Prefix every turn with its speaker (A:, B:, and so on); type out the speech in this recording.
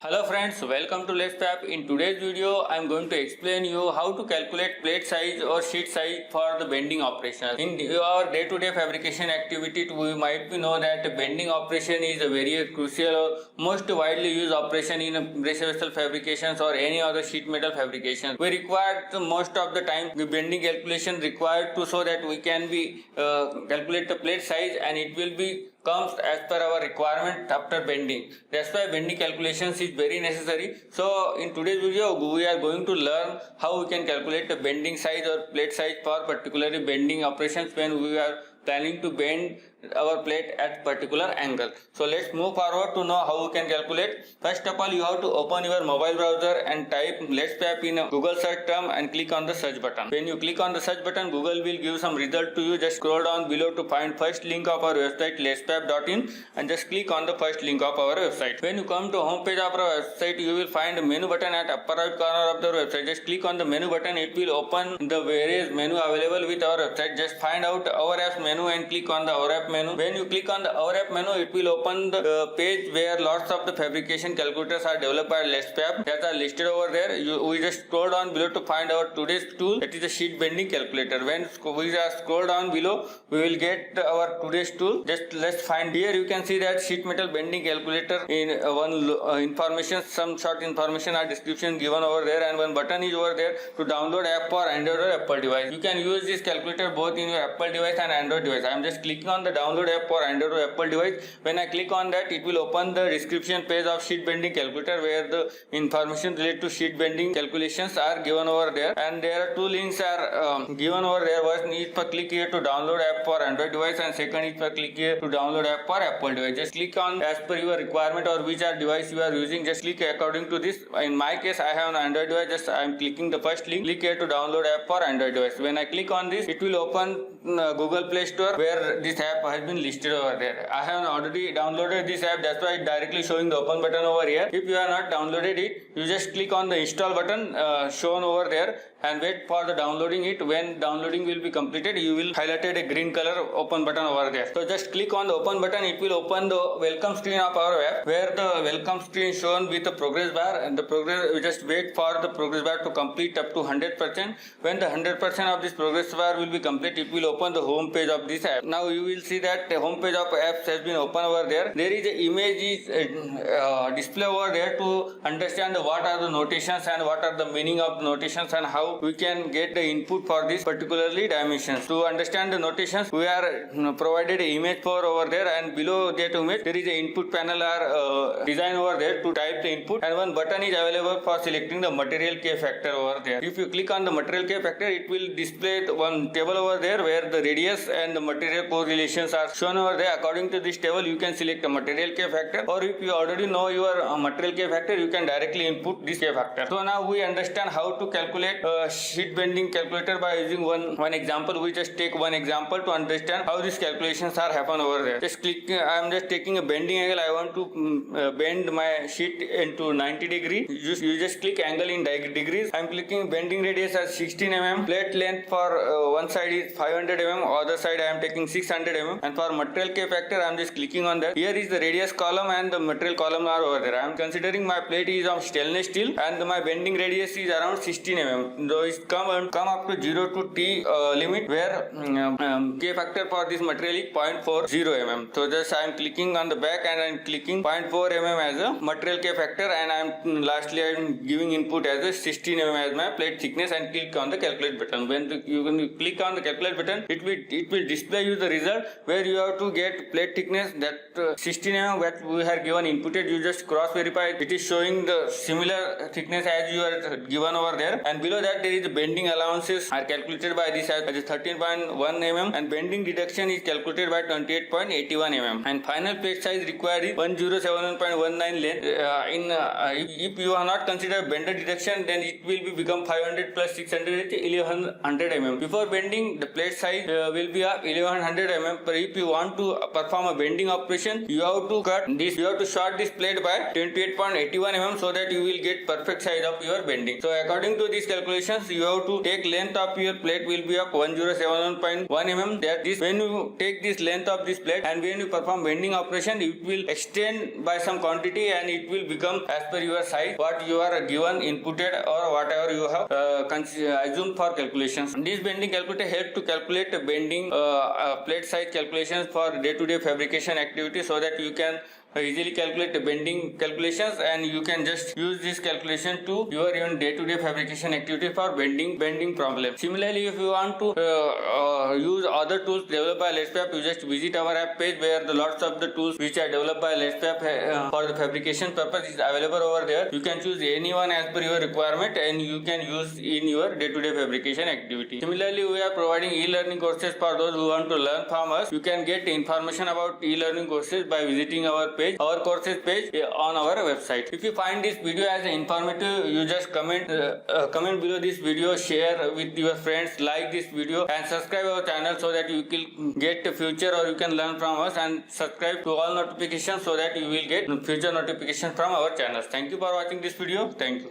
A: Hello friends, welcome to Let's Fab. In today's video, I am going to explain you how to calculate plate size or sheet size for the bending operation. In your day-to-day fabrication activity, we might know that bending operation is a very crucial or most widely used operation in brace vessel fabrications or any other sheet metal fabrication. We require most of the time the bending calculation required to so that we can be calculate the plate size and it will be comes as per our requirement after bending. That's why bending calculations is very necessary. So in today's video we are going to learn how we can calculate the bending size or plate size for particularly bending operations when we are planning to bend our plate at particular angle. So let's move forward to know how we can calculate. First of all, you have to open your mobile browser and type Let's Fab in a Google search term and click on the search button. When you click on the search button, Google will give some result to you. Just scroll down below to find first link of our website letsfab.in and just click on the first link of our website. When you come to home page of our website, you will find a menu button at upper right corner of the website. Just click on the menu button. It will open the various menu available with our website. Just find out our apps menu and click on the our app menu. When you click on the our app menu, it will open the page where lots of the fabrication calculators are developed by Let's Fab that are listed over there. We just scroll down below to find our today's tool, that is the sheet bending calculator. When we just scroll down below, we will get our today's tool. Just let's find here. You can see that sheet metal bending calculator in one information, some short information or description given over there, and one button is over there to download app for Android or Apple device. You can use this calculator both in your Apple device and Android device. I am just clicking on the download app for Android or Apple device. When I click on that, it will open the description page of sheet bending calculator where the information related to sheet bending calculations are given over there, and there are two links are given over there. One is for click here to download app for Android device and second is for click here to download app for Apple device. Just click on as per your requirement or which are device you are using. Just click according to this. In my case, I have an Android device. Just I am clicking the first link. Click here to download app for Android device. When I click on this, it will open Google Play Store where this app has been listed over there. I have already downloaded this app, that's why it's directly showing the open button over here. If you have not downloaded it, you just click on the install button shown over there and wait for the downloading it. When downloading will be completed, you will highlighted a green color open button over there. So just click on the open button. It will open the welcome screen of our app where the welcome screen shown with the progress bar, and the progress, we just wait for the progress bar to complete up to 100%. When the 100% of this progress bar will be complete, it will open the home page of this app. Now you will see that the home page of apps has been open over there. There is a image is display over there to understand what are the notations and what are the meaning of notations and how we can get the input for this particularly dimensions. To understand the notations, we are provided an image for over there, and below that image there is a input panel or design over there to type the input, and one button is available for selecting the material K factor over there. If you click on the material K factor, it will display one table over there where the radius and the material correlations are shown over there. According to this table, you can select a material K factor, or if you already know your material K factor, you can directly input this K factor. So now we understand how to calculate sheet bending calculator by using one example. We just take one example to understand how these calculations are happen over there. Just click. I am just taking a bending angle. I want to bend my sheet into 90 degree. You just click angle in degrees. I am clicking bending radius as 16 mm. Plate length for one side is 500 mm. Other side I am taking 600 mm. And for material K factor, I am just clicking on that. Here is the radius column and the material column are over there. I am considering my plate is of stainless steel and my bending radius is around 16 mm. So it's come up to 0 to T limit where K factor for this material is 0.40 mm. So just I am clicking on the back and I am clicking 0.4 mm as a material K factor, and I am lastly I am giving input as a 16 mm as my plate thickness and click on the calculate button. When you click on the calculate button, it will display you the result where you have to get plate thickness that 16 mm that we have given inputted. You just cross verify, it is showing the similar thickness as you are given over there, and below that there is the bending allowances are calculated by this as 13.1 mm, and bending deduction is calculated by 28.81 mm, and final plate size required is 1071.19 length. If you have not considered bender deduction, then it will be become 500 plus 600 is 1100 mm. Before bending, the plate size will be of 1100 mm per if you want to perform a bending operation, you have to short this plate by 28.81 mm so that you will get perfect size of your bending. So according to these calculations, you have to take length of your plate will be of 1071.1 mm. That this, when you take this length of this plate and when you perform bending operation, it will extend by some quantity and it will become as per your size what you are given inputted or whatever you have assumed for calculations. This bending calculator helps to calculate bending plate size calculations for day-to-day fabrication activity, so that you can easily calculate the bending calculations, and you can just use this calculation to your even day-to-day fabrication activity for bending problem. Similarly, if you want to use other tools developed by Let's Fab, you just visit our app page where the lots of the tools which are developed by Let's Fab for the fabrication purpose is available over there. You can choose any one as per your requirement and you can use in your day-to-day fabrication activity. Similarly, we are providing e-learning courses for those who want to learn from us. You can get information about e-learning courses by visiting our courses page on our website. If you find this video as informative, you just comment below this video, share with your friends, like this video and subscribe our channel so that you will get future or you can learn from us, and subscribe to all notifications so that you will get future notifications from our channels. Thank you for watching this video. Thank you.